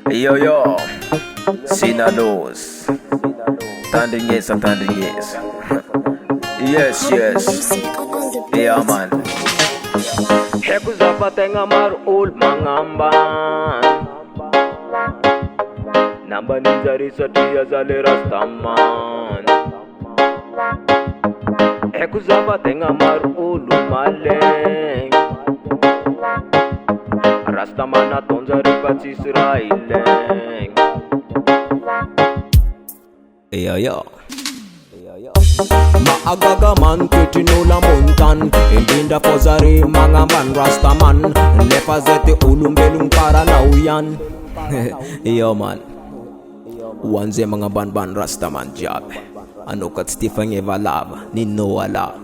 Yo yo, Sinalo's Tandingis and Tandingis. Yes, yes. Yeah man. Heku zapatenga marul mangamban Namba ninjari satia zale rastaman Heku zapatenga marul maleng Rastaman atonjari patis raileng Yo yo. Maagagaman kitinula muntan Indinda fozari mangaman rastaman Nefazete ulumbelung para nauyan Yo man. Wanze mga ban rastaman job Ano kat Stephen Eva Love ni Noah Love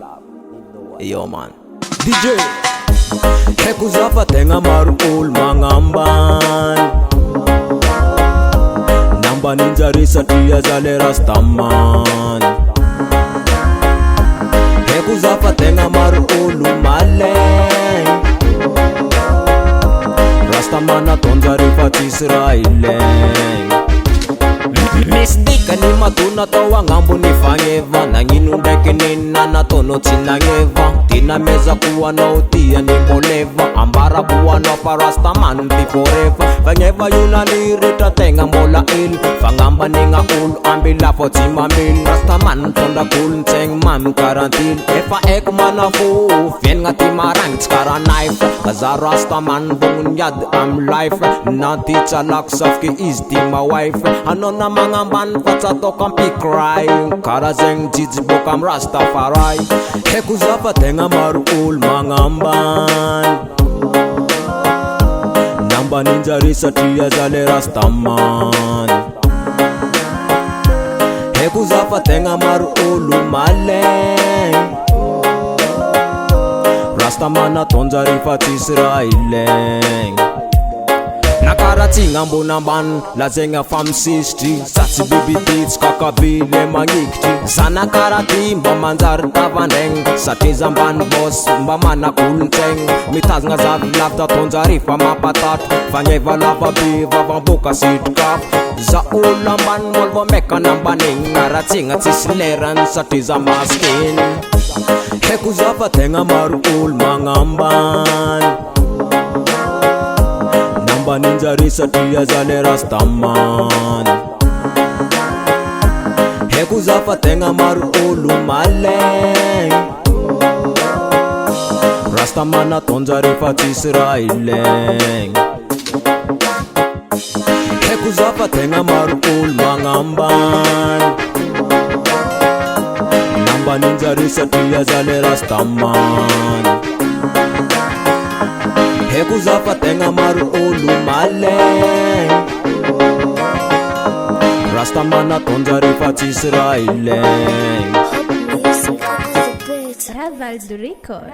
Yo man DJ Heku zapatenga marul mangamban Namba ninjari satia zale rastaman Heku zapatenga marul maleng Rastaman atonjari patis raileng Mistika ni matuna towa ngambo ni fangeva Nanginundeke nina na tono tinangeva Tina meza kuwa na utia ni moleva Ambara buwa na parastaman ti forever Fangeva yuna lirita tenga mola il Fangamba ninga ul ambila po timamil Rastaman tonda kul nteng mam karantil Efa ek mana fu Fien nga timarang tskara knife Kaza rastaman bungun yad am life Na teacher laksaf ki is ti ma wife Ano na mga man patsato kampi cry Karazeng jijibo kam Rastafari Heku zapatenga marul mangamban Namba ninjari satia zale rastaman Heku zapatenga marul maleng Rastaman atonjari patis raileng Nakarati ngambo namban Lazenga fam sisti Satsi bibitits kakabile mangikti Sana karati mba manjar tavandeng Sati zamban boss mba mana kulteng Mitaz nga zav lafta tonjari fa mapatat Fangeva lava biva vambuka sitkap Za ulamban molbo meka nambaning Narati nga tisleran sati za maskin Heku zapatenga marul mangamban Namba ninjari satia zale rastaman Heku zapatenga marul maleng Rastaman atonjari patis raileng Heku zapatenga marul mangamban Namba ninjari satia zale rastaman Heku zapatenga marul maleng Rastaman atonjari patis raileng Ravaldo Record.